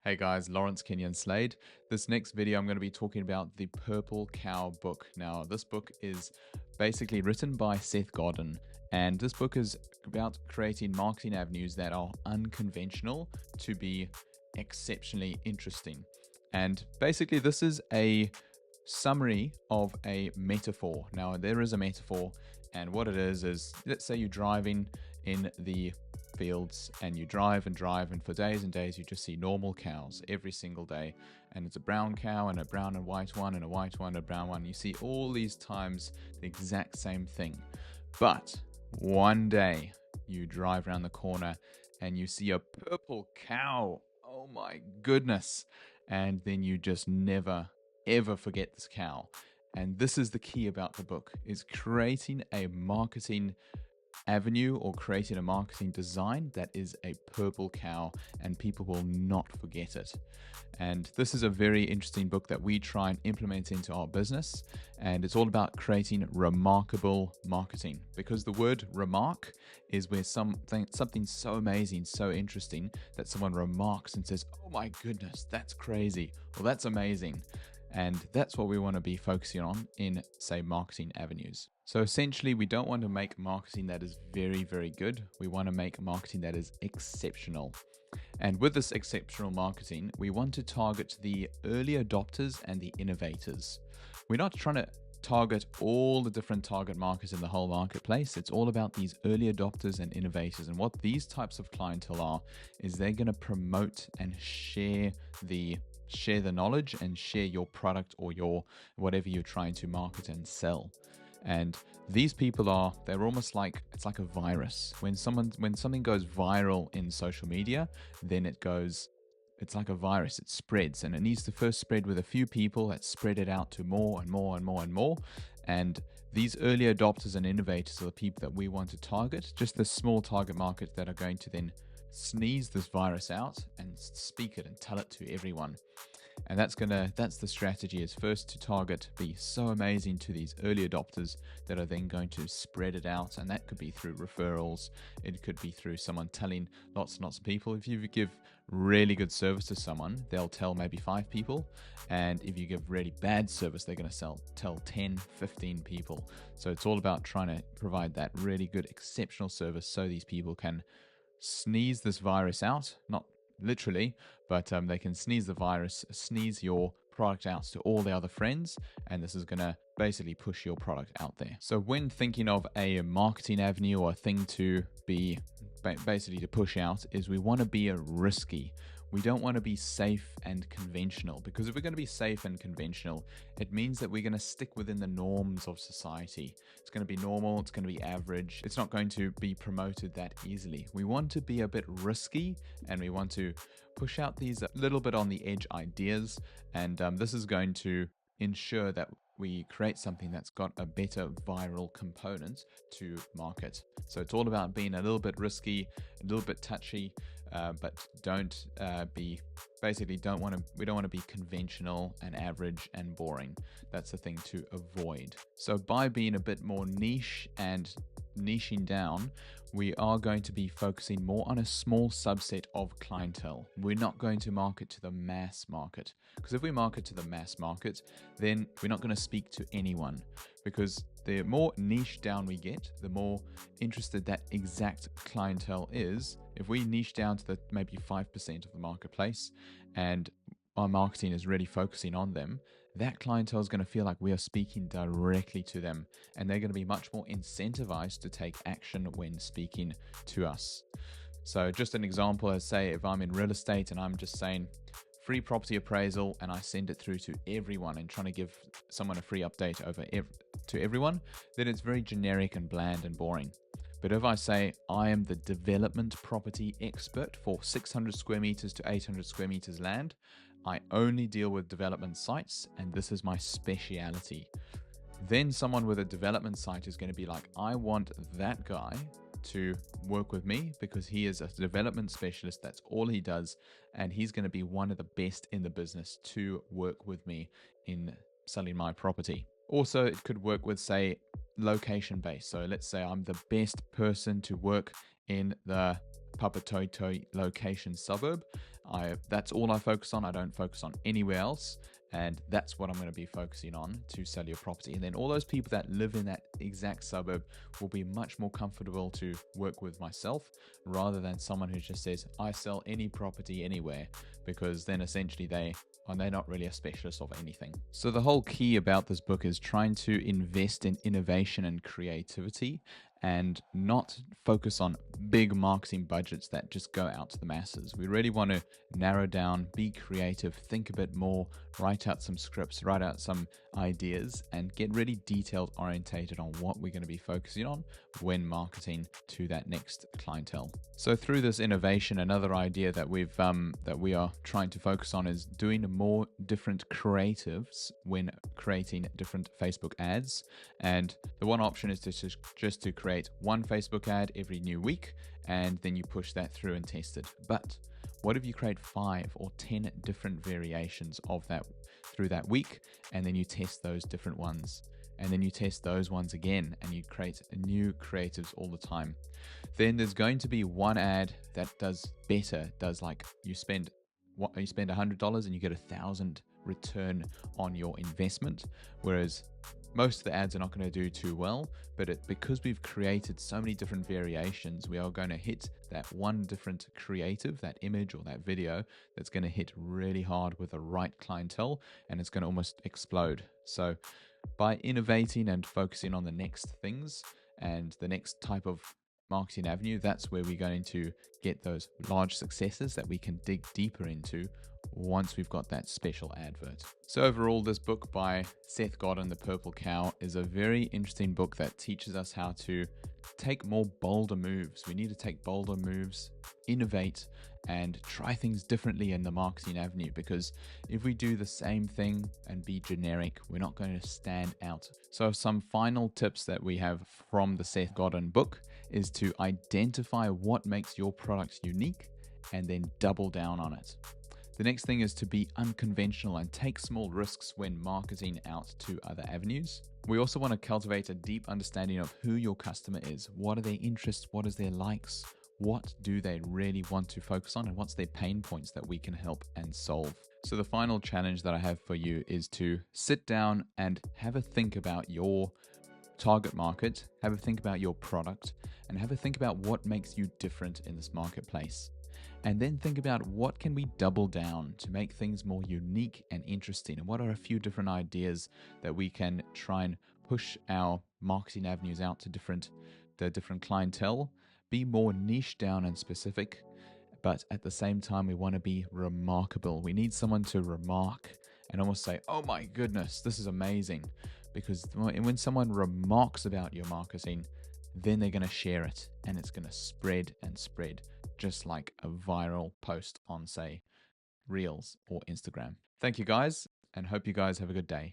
Hey guys, Lawrence Kenyon-Slade. This next video, I'm going to be talking about the Purple Cow book. Now, this book is basically written by Seth Godin, and this book is about creating marketing avenues that are unconventional to be exceptionally interesting. And basically, this is a summary of a metaphor. Now, there is a metaphor, and what it is let's say you're driving in the fields and you drive and for days and days you just see normal cows every single day, and it's a brown cow and a brown and white one and a white one and a brown one. You see all these times the exact same thing, but one day you drive around the corner and you see a purple cow. Oh my goodness. And then you just never ever forget this cow. And this is the key about the book, is creating a marketing avenue or creating a marketing design that is a purple cow, and people will not forget it. And this is a very interesting book that we try and implement into our business, and it's all about creating remarkable marketing, because the word remark is where something so amazing, so interesting that someone remarks and says, oh my goodness, that's crazy, or that's amazing. And that's what we want to be focusing on in, say, marketing avenues. So essentially, we don't want to make marketing that is very, very good. We want to make marketing that is exceptional. And with this exceptional marketing, we want to target the early adopters and the innovators. We're not trying to target all the different target markets in the whole marketplace. It's all about these early adopters and innovators. And what these types of clientele are, is they're going to promote and share the knowledge and share your product or your whatever you're trying to market and sell. And these people they're almost like, it's like a virus. When something goes viral in social media, then it's like a virus. It spreads, and it needs to first spread with a few people that spread it out to more and more and more and more. And these early adopters and innovators are the people that we want to target, just the small target market that are going to then sneeze this virus out and speak it and tell it to everyone. And that's the strategy, is first to target, be so amazing to these early adopters that are then going to spread it out. And that could be through referrals. It could be through someone telling lots and lots of people. If you give really good service to someone, they'll tell maybe 5 people. And if you give really bad service, they're going to tell 10, 15 people. So it's all about trying to provide that really good, exceptional service so these people can sneeze this virus out, not literally, but they can sneeze the virus, sneeze your product out to all the other friends, and this is going to basically push your product out there. So when thinking of a marketing avenue or a thing to be basically to push out, is we want to be risky. We don't want to be safe and conventional, because if we're going to be safe and conventional, it means that we're going to stick within the norms of society. It's going to be normal, it's going to be average, it's not going to be promoted that easily. We want to be a bit risky, and we want to push out these a little bit on the edge ideas, and this is going to ensure that we create something that's got a better viral component to market. So it's all about being a little bit risky, a little bit touchy, but we don't want to be conventional and average and boring. That's the thing to avoid. So by being a bit more niche and niching down, we are going to be focusing more on a small subset of clientele. We're not going to market to the mass market, because if we market to the mass market, then we're not going to speak to anyone, because the more niche down we get, the more interested that exact clientele is. If we niche down to the maybe 5% of the marketplace, and our marketing is really focusing on them, that clientele is going to feel like we are speaking directly to them, and they're going to be much more incentivized to take action when speaking to us. So just an example, let's say if I'm in real estate and I'm just saying free property appraisal, and I send it through to everyone and trying to give someone a free update to everyone, then it's very generic and bland and boring. But if I say I am the development property expert for 600 square meters to 800 square meters land, I only deal with development sites, and this is my speciality, then someone with a development site is going to be like, I want that guy to work with me because he is a development specialist. That's all he does. And he's going to be one of the best in the business to work with me in selling my property. Also, it could work with, say, location based. So let's say I'm the best person to work in the Papatoetoe location suburb. That's all I focus on. I don't focus on anywhere else. And that's what I'm going to be focusing on to sell your property. And then all those people that live in that exact suburb will be much more comfortable to work with myself rather than someone who just says, I sell any property anywhere, because then essentially they're not really a specialist of anything. So the whole key about this book is trying to invest in innovation and creativity and not focus on big marketing budgets that just go out to the masses. We really want to narrow down, be creative, think a bit more, write out some scripts, write out some ideas, and get really detailed orientated on what we're going to be focusing on when marketing to that next clientele. So through this innovation, another idea that we are trying to focus on is doing more different creatives when creating different Facebook ads. And the one option is just to create one Facebook ad every new week, and then you push that through and test it. But what if you create 5 or 10 different variations of that through that week, and then you test those different ones, and then you test those ones again, and you create new creatives all the time? Then there's going to be one ad that does better, you spend $100 and you get 1,000 return on your investment, whereas most of the ads are not going to do too well. But because we've created so many different variations, we are going to hit that one different creative, that image or that video, that's going to hit really hard with the right clientele, and it's going to almost explode. So by innovating and focusing on the next things and the next type of marketing avenue, that's where we're going to get those large successes that we can dig deeper into once we've got that special advert. So overall, this book by Seth Godin, The Purple Cow, is a very interesting book that teaches us how to take more bolder moves. We need to take bolder moves, innovate, and try things differently in the marketing avenue, because if we do the same thing and be generic, we're not going to stand out. So some final tips that we have from the Seth Godin book is to identify what makes your product unique and then double down on it. The next thing is to be unconventional and take small risks when marketing out to other avenues. We also want to cultivate a deep understanding of who your customer is. What are their interests? What is their likes? What do they really want to focus on? And what's their pain points that we can help and solve? So the final challenge that I have for you is to sit down and have a think about your target market, have a think about your product, and have a think about what makes you different in this marketplace. And then think about what can we double down to make things more unique and interesting, and what are a few different ideas that we can try and push our marketing avenues out to the different clientele, be more niche down and specific, but at the same time we want to be remarkable. We need someone to remark and almost say, oh my goodness, this is amazing. Because when someone remarks about your marketing, then they're going to share it, and it's going to spread and spread, just like a viral post on, say, Reels or Instagram. Thank you guys, and hope you guys have a good day.